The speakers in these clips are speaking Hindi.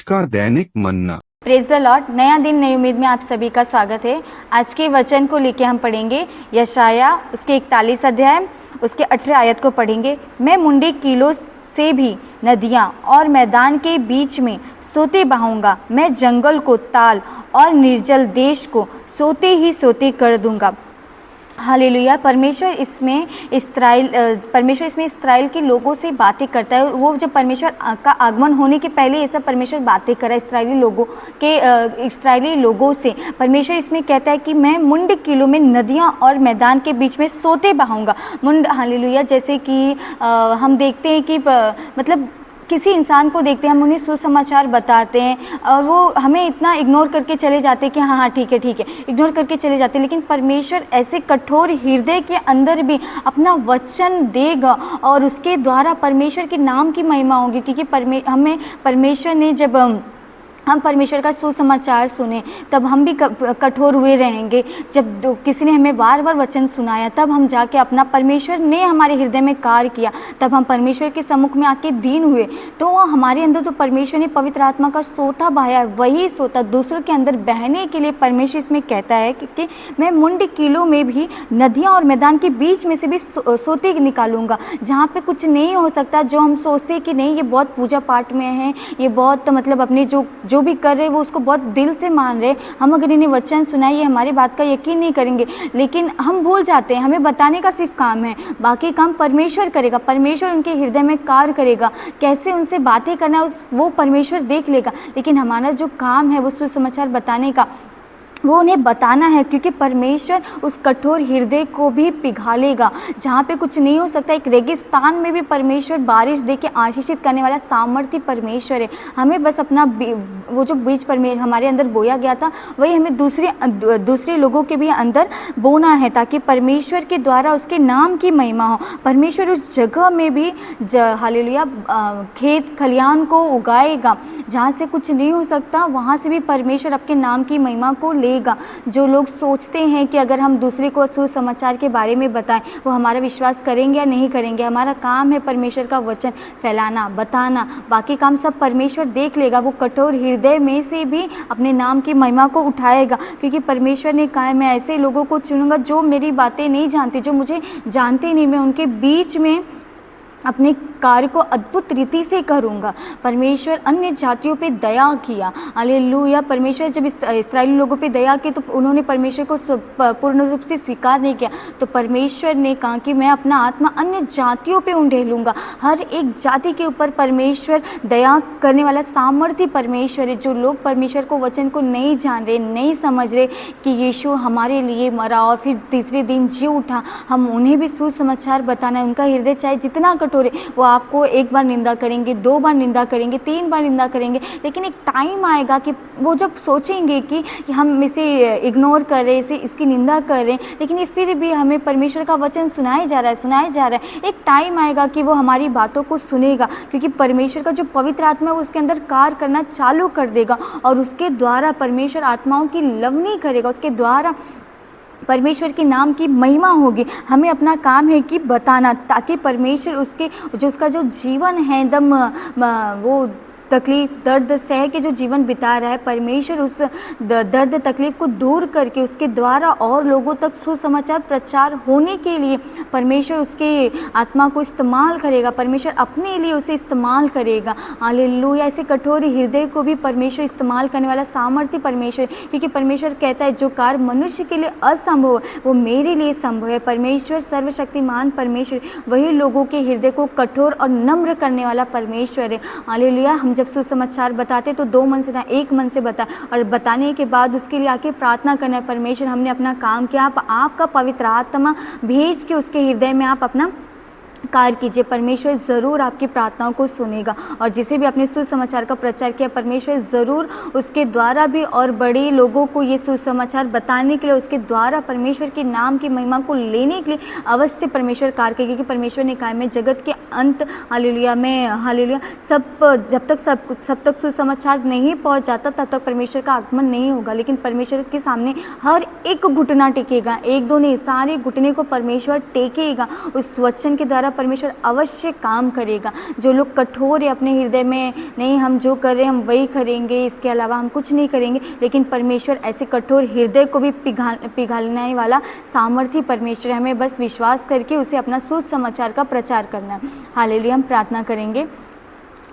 का दैनिक मन्ना। Praise the Lord. नया दिन नई उम्मीद में आप सभी का स्वागत है। आज के वचन को लेके हम पढ़ेंगे यशाया उसके 41 अध्याय उसके 18 आयत को पढ़ेंगे। मैं मुंडी कीलों से भी नदियाँ और मैदान के बीच में सोते बहाऊंगा। मैं जंगल को ताल और निर्जल देश को सोते ही सोते कर दूंगा। हालेलुया। परमेश्वर इसमें इस्राएल के लोगों से बातें करता है। वो जब परमेश्वर का आगमन होने के पहले ये सब परमेश्वर बातें करा इस्राएली लोगों से। परमेश्वर इसमें कहता है कि मैं मुंड कीलों में नदियाँ और मैदान के बीच में सोते बहाऊंगा। मुंड, हालेलुया। जैसे कि हम देखते हैं कि मतलब किसी इंसान को देखते हैं, हम उन्हें सुसमाचार बताते हैं और वो हमें इतना इग्नोर करके चले जाते हैं कि हाँ ठीक है इग्नोर करके चले जाते हैं। लेकिन परमेश्वर ऐसे कठोर हृदय के अंदर भी अपना वचन देगा और उसके द्वारा परमेश्वर के नाम की महिमा होगी। क्योंकि हमें परमेश्वर ने जब हम परमेश्वर का सुसमाचार सुने तब हम भी कठोर हुए रहेंगे। जब किसी ने हमें बार बार वचन सुनाया तब हम जाके अपना, परमेश्वर ने हमारे हृदय में कार्य किया तब हम परमेश्वर के सम्मुख में आके दीन हुए। तो हमारे अंदर तो परमेश्वर ने पवित्र आत्मा का सोता बहाया है। वही सोता दूसरों के अंदर बहने के लिए परमेश्वर इसमें कहता है कि मैं मुंड कीलों में भी नदियाँ और मैदान के बीच में से भी सोते निकालूंगा। जहाँ पे कुछ नहीं हो सकता, जो हम सोचते हैं कि नहीं ये बहुत पूजा पाठ में है, ये बहुत मतलब अपने जो भी कर रहे वो उसको बहुत दिल से मान रहे, हम अगर इन्हें वचन सुनाए ये हमारी बात का यकीन नहीं करेंगे। लेकिन हम भूल जाते हैं, हमें बताने का सिर्फ काम है, बाकी काम परमेश्वर करेगा। परमेश्वर उनके हृदय में कार्य करेगा, कैसे उनसे बातें करना है वो परमेश्वर देख लेगा। लेकिन हमारा जो काम है वो सुसमाचार बताने का, वो उन्हें बताना है। क्योंकि परमेश्वर उस कठोर हृदय को भी पिघालेगा। जहाँ पे कुछ नहीं हो सकता, एक रेगिस्तान में भी परमेश्वर बारिश दे के आशीषित करने वाला सामर्थ्य परमेश्वर है। हमें बस अपना वो जो बीज परमेश्वर हमारे अंदर बोया गया था वही हमें दूसरे लोगों के भी अंदर बोना है, ताकि परमेश्वर के द्वारा उसके नाम की महिमा हो। परमेश्वर उस जगह में भी हालेलुया खेत खलियान को उगाएगा। जहाँ से कुछ नहीं हो सकता वहाँ से भी परमेश्वर आपके नाम की महिमा को लेगा। जो लोग सोचते हैं कि अगर हम दूसरे को सुसमाचार के बारे में बताएं वो हमारा विश्वास करेंगे या नहीं करेंगे, हमारा काम है परमेश्वर का वचन फैलाना, बताना, बाकी काम सब परमेश्वर देख लेगा। वो कठोर हृदय में से भी अपने नाम की महिमा को उठाएगा। क्योंकि परमेश्वर ने कहा है मैं ऐसे लोगों को चुनूंगा जो मेरी बातें नहीं जानते, जो मुझे जानते नहीं, मैं उनके बीच में अपने कार्य को अद्भुत रीति से करूँगा। परमेश्वर अन्य जातियों पे दया किया। हालेलुया। परमेश्वर जब इस्राएली लोगों पे दया की तो उन्होंने परमेश्वर को पूर्ण रूप से स्वीकार नहीं किया। तो परमेश्वर ने कहा कि मैं अपना आत्मा अन्य जातियों पे उंडेलूँगा। हर एक जाति के ऊपर परमेश्वर दया करने वाला सामर्थ्य परमेश्वर है। जो लोग परमेश्वर को वचन को नहीं जान रहे, नहीं समझ रहे कि यीशु हमारे लिए मरा और फिर तीसरे दिन जी उठा, हम उन्हें भी सुसमाचार बताना है। उनका हृदय चाहे जितना कठोर वो आपको एक बार निंदा करेंगे, 2 बार निंदा करेंगे, 3 बार निंदा करेंगे, लेकिन एक टाइम आएगा कि वो जब सोचेंगे कि हम इसे इग्नोर कर रहे हैं, इसकी निंदा कर रहे हैं, लेकिन ये फिर भी हमें परमेश्वर का वचन सुनाया जा रहा है। एक टाइम आएगा कि वो हमारी बातों को सुनेगा। क्योंकि परमेश्वर का जो पवित्र आत्मा है वो उसके अंदर कार्य करना चालू कर देगा और उसके द्वारा परमेश्वर आत्माओं की लवनी करेगा। उसके द्वारा परमेश्वर के नाम की महिमा होगी। हमें अपना काम है कि बताना, ताकि परमेश्वर उसका जो जीवन है एकदम वो तकलीफ़ दर्द सह के जो जीवन बिता रहा है, परमेश्वर उस दर्द तकलीफ़ को दूर करके उसके द्वारा और लोगों तक सुसमाचार प्रचार होने के लिए परमेश्वर उसके आत्मा को इस्तेमाल करेगा। परमेश्वर अपने लिए उसे इस्तेमाल करेगा। हालेलुया। ऐसे कठोर हृदय को भी परमेश्वर इस्तेमाल करने वाला सामर्थ्य परमेश्वर, क्योंकि परमेश्वर कहता है जो कार्य मनुष्य के लिए असंभव वो मेरे लिए संभव है। परमेश्वर सर्वशक्तिमान परमेश्वर वही लोगों के हृदय को कठोर और नम्र करने वाला परमेश्वर है। हालेलुया। हम जब सुसमाचार बताते तो 2 मन से ना 1 मन से बताए, और बताने के बाद उसके लिए आके प्रार्थना करना है, परमेश्वर हमने अपना काम किया, आपका पवित्र आत्मा भेज के उसके हृदय में आप अपना कार्य कीजिए। परमेश्वर ज़रूर आपकी प्रार्थनाओं को सुनेगा। और जिसे भी अपने सुसमाचार का प्रचार किया, परमेश्वर ज़रूर उसके द्वारा भी और बड़े लोगों को ये सुसमाचार बताने के लिए, उसके द्वारा परमेश्वर के नाम की महिमा को लेने के लिए अवश्य परमेश्वर कार्य करेगा। क्योंकि परमेश्वर ने कहा मैं जगत के अंत हालेलुया में हालेलुया जब तक सब तक सुसमाचार नहीं पहुँच जाता तब तक परमेश्वर का आगमन नहीं होगा। लेकिन परमेश्वर के सामने हर एक घुटना टेकेगा, 1-2 नहीं, सारे घुटने को परमेश्वर टेकेगा। उस वचन के द्वारा परमेश्वर अवश्य काम करेगा। जो लोग कठोर है अपने हृदय में, नहीं हम जो कर रहे हैं हम वही करेंगे, इसके अलावा हम कुछ नहीं करेंगे, लेकिन परमेश्वर ऐसे कठोर हृदय को भी पिघालने वाला सामर्थ्य परमेश्वर है। हमें बस विश्वास करके उसे अपना सुसमाचार का प्रचार करना है। हालेलुया। हम प्रार्थना करेंगे।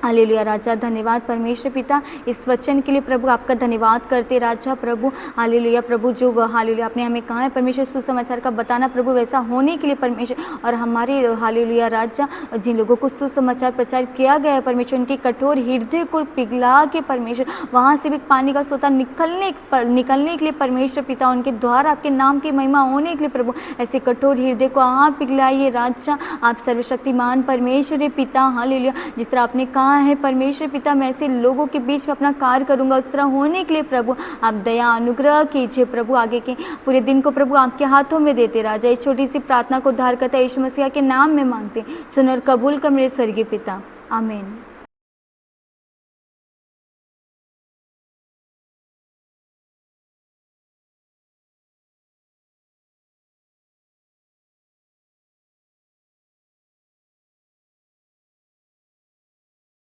हालेलुया। राजा धन्यवाद परमेश्वर पिता इस वचन के लिए प्रभु आपका धन्यवाद करते राजा प्रभु। हालेलुया प्रभु, जो हालेलुया आपने हमें कहा है परमेश्वर सुसमाचार का बताना प्रभु, वैसा होने के लिए परमेश्वर, और हमारे हालेलुया राजा जिन लोगों को सुसमाचार प्रचार किया गया है परमेश्वर, उनके कठोर हृदय को पिघला के परमेश्वर वहाँ से भी पानी का सोता निकलने के लिए परमेश्वर पिता, उनके द्वारा आपके नाम की महिमा होने के लिए प्रभु ऐसे कठोर हृदय को आप पिघलाइए राजा। आप सर्वशक्तिमान परमेश्वर है पिता। हालेलुया। जिस तरह आपने कहा है परमेश्वर पिता, मैं ऐसे लोगों के बीच में अपना कार्य करूंगा, उस तरह होने के लिए प्रभु आप दया अनुग्रह कीजिए प्रभु। आगे के पूरे दिन को प्रभु आपके हाथों में देते राजा। इस छोटी सी प्रार्थना को उद्धारकर्ता यीशु मसीह के नाम में मांगते, सुन और कबूल कर मेरे स्वर्गीय पिता। आमीन।